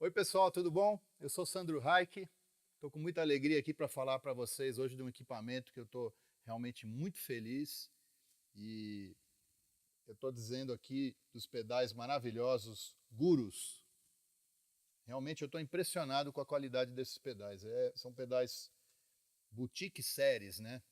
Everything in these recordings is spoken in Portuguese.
Oi pessoal, tudo bom? Eu sou Sandro Reich, estou com muita alegria aqui para falar para vocês hoje de um equipamento que eu estou realmente muito feliz e eu estou dizendo aqui dos pedais maravilhosos Gurus. Realmente eu estou impressionado com a qualidade desses pedais. São pedais boutique séries, né?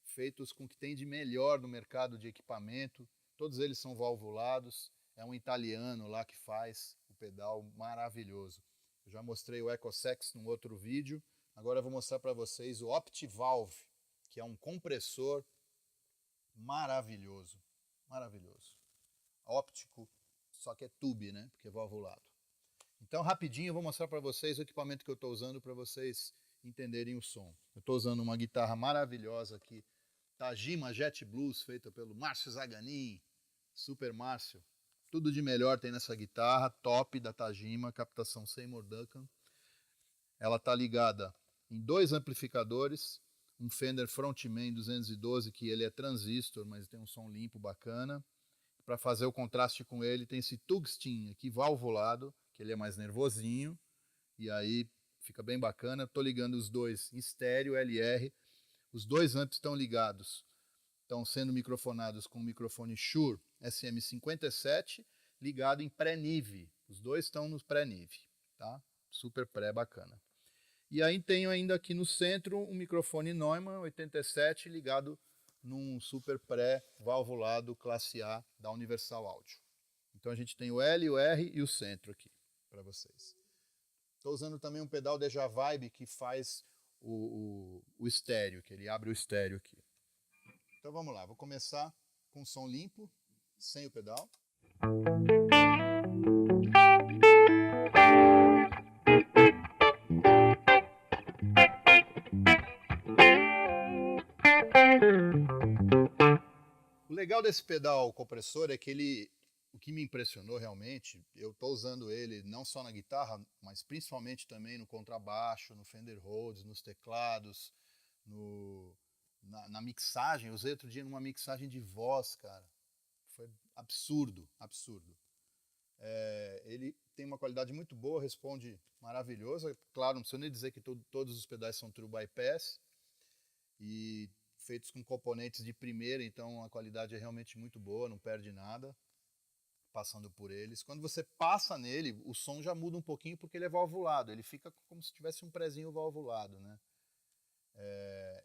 Feitos com o que tem de melhor no mercado de equipamento. Todos eles são valvulados. É um italiano lá que faz o pedal maravilhoso. Eu já mostrei o EcoSex num outro vídeo. Agora eu vou mostrar para vocês o OptiValve, que é um compressor maravilhoso. Maravilhoso. Óptico, só que é tube, né? Porque é valvulado. Então, rapidinho, eu vou mostrar para vocês o equipamento que eu estou usando para vocês entenderem o som. Eu estou usando uma guitarra maravilhosa aqui, Tajima Jet Blues, feita pelo Márcio Zaganin, Super Márcio. Tudo de melhor tem nessa guitarra, top da Tajima, captação Seymour Duncan. Ela está ligada em dois amplificadores, um Fender Frontman 212, que ele é transistor, mas tem um som limpo bacana. Para fazer o contraste com ele, tem esse Tungsten aqui valvulado, que ele é mais nervosinho, e aí fica bem bacana. Estou ligando os dois em estéreo, LR. Os dois amps estão ligados, estão sendo microfonados com o microfone Shure SM57, ligado em pré-NIV. Os dois estão no pré-NIV, tá? Super pré, bacana. E aí tenho ainda aqui no centro um microfone Neumann 87 ligado num super pré valvulado classe A da Universal Audio. Então a gente tem o L, o R e o centro aqui para vocês. Estou usando também um pedal Deja Vibe que faz o estéreo, que ele abre o estéreo aqui. Então vamos lá, vou começar com som limpo, sem o pedal. O legal desse pedal compressor é que o que me impressionou realmente, eu estou usando ele não só na guitarra, mas principalmente também no contrabaixo, no Fender Rhodes, nos teclados, na mixagem. Eu usei outro dia numa mixagem de voz, cara. Foi absurdo, absurdo. Ele tem uma qualidade muito boa, responde maravilhoso. Claro, não preciso nem dizer que todos os pedais são True Bypass e feitos com componentes de primeira, então a qualidade é realmente muito boa, não perde nada passando por eles. Quando você passa nele, o som já muda um pouquinho porque ele é valvulado, ele fica como se tivesse um prezinho valvulado, né?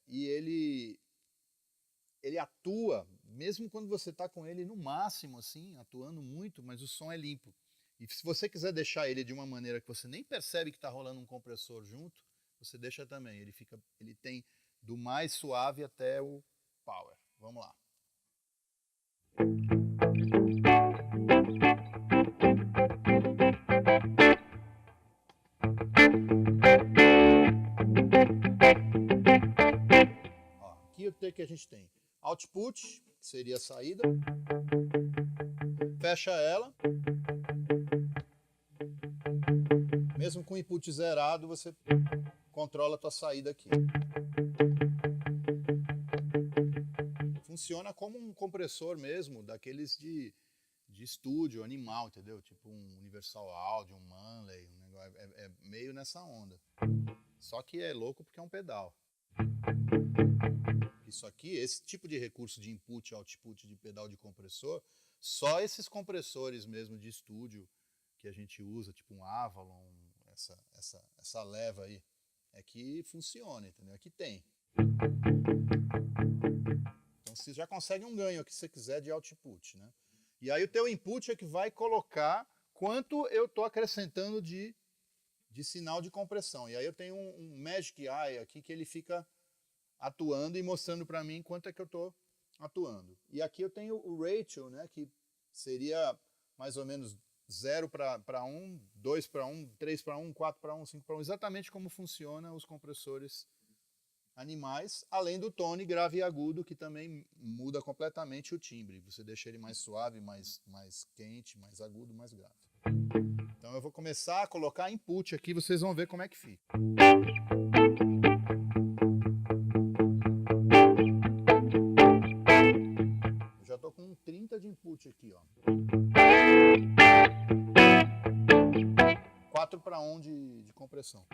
E ele atua, mesmo quando você está com ele no máximo, assim, atuando muito, mas o som é limpo. E se você quiser deixar ele de uma maneira que você nem percebe que está rolando um compressor junto, você deixa também. Ele tem do mais suave até o power. Vamos lá. Ó, aqui o que a gente tem? Output, que seria a saída. Fecha ela. Mesmo com o input zerado, você controla a tua saída aqui. Funciona como um compressor mesmo, daqueles de estúdio, animal, entendeu? Tipo um Universal Audio, um Manley, um negócio, é meio nessa onda. Só que é louco porque é um pedal. Isso aqui, esse tipo de recurso de input e output de pedal de compressor, só esses compressores mesmo de estúdio que a gente usa, tipo um Avalon, essa leva aí, é que funciona, entendeu? É que tem. Então você já consegue um ganho aqui se você quiser de output, né? E aí o teu input é que vai colocar quanto eu estou acrescentando de sinal de compressão. E aí eu tenho um Magic Eye aqui que ele fica atuando e mostrando para mim quanto é que eu estou atuando. E aqui eu tenho o ratio, né, que seria mais ou menos 0 para 1, 2 para 1, 3 para 1, 4 para 1, 5 para 1, exatamente como funcionam os compressores animais, além do tone grave e agudo, que também muda completamente o timbre. Você deixa ele mais suave, mais quente, mais agudo, mais grave. Então eu vou começar a colocar input aqui, vocês vão ver como é que fica. Eu já estou com 30 de input aqui, ó. 4 para on de compressão.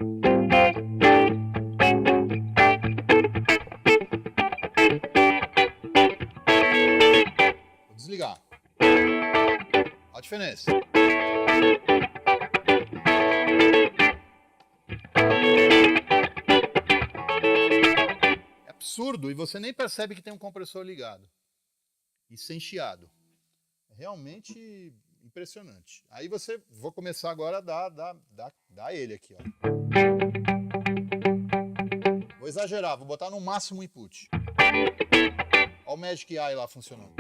Vou desligar. Olha a diferença. É absurdo e você nem percebe que tem um compressor ligado. E sem chiado. É realmente impressionante. Aí vou começar agora a dar ele aqui, ó. Vou exagerar, vou botar no máximo o input. Olha o Magic Eye lá funcionando.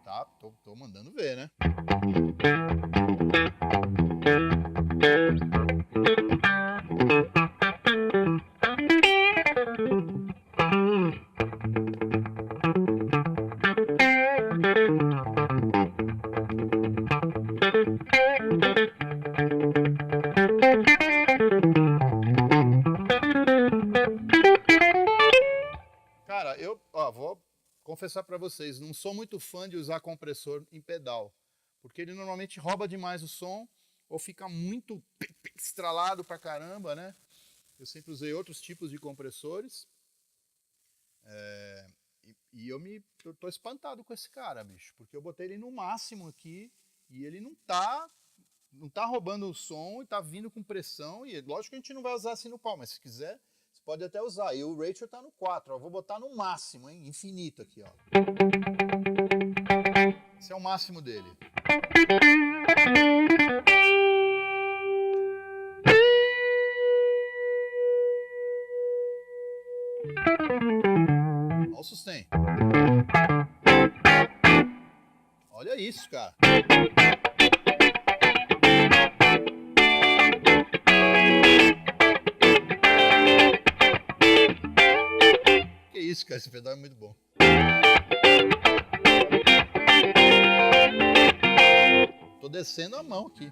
Tá, tô mandando ver, né? Cara, eu vou confessar para vocês, não sou muito fã de usar compressor em pedal, porque ele normalmente rouba demais o som ou fica muito estralado pra caramba, né? Eu sempre usei outros tipos de compressores e eu tô espantado com esse cara, bicho, porque eu botei ele no máximo aqui e ele não tá roubando o som e tá vindo com pressão. E lógico que a gente não vai usar assim no pau, mas se quiser, você pode até usar. E o ratio tá no 4, ó. Vou botar no máximo, hein? Infinito aqui, ó. Esse é o máximo dele. Olha o sustain. Olha isso, cara. Que isso, cara. Esse pedal é muito bom. Tô descendo a mão aqui.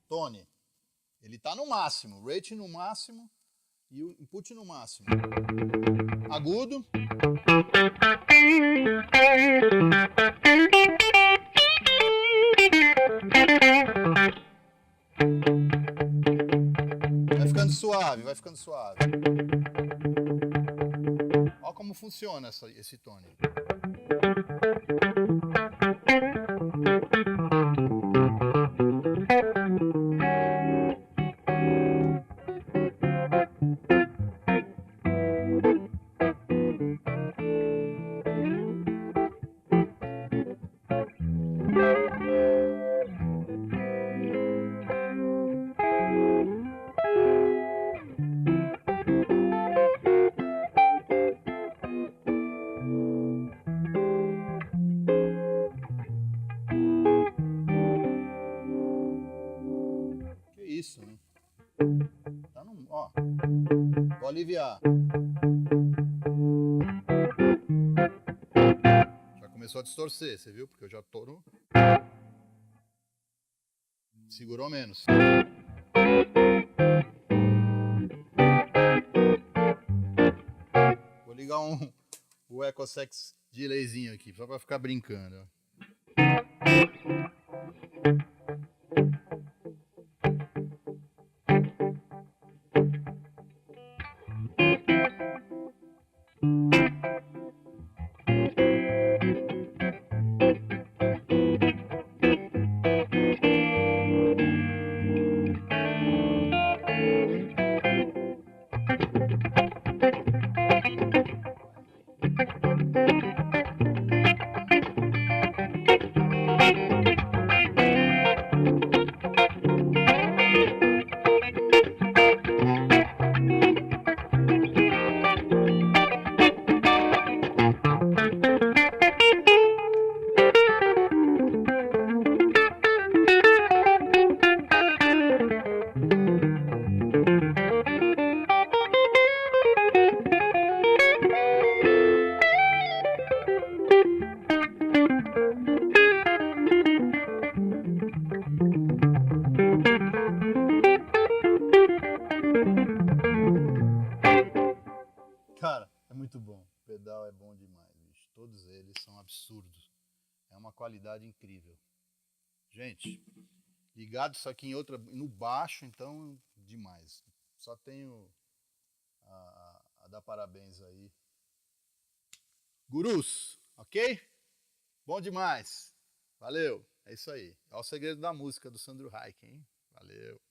Tone, ele tá no máximo, rate no máximo e o input no máximo. Agudo. Vai ficando suave, vai ficando suave. Olha como funciona esse tone. Isso, né? Tá no, ó. Vou aliviar. Já começou a distorcer, você viu? Porque eu já tô no... Segurou menos. Vou ligar o EcoSex delayzinho aqui, só pra ficar brincando, ó. Cara, é muito bom. O pedal é bom demais, bicho. Todos eles são absurdos. É uma qualidade incrível. Gente, ligado isso aqui no baixo, então, demais. Só tenho a dar parabéns aí. Gurus, ok? Bom demais. Valeu. É isso aí. É o segredo da música do Sandro Reich, hein? Valeu.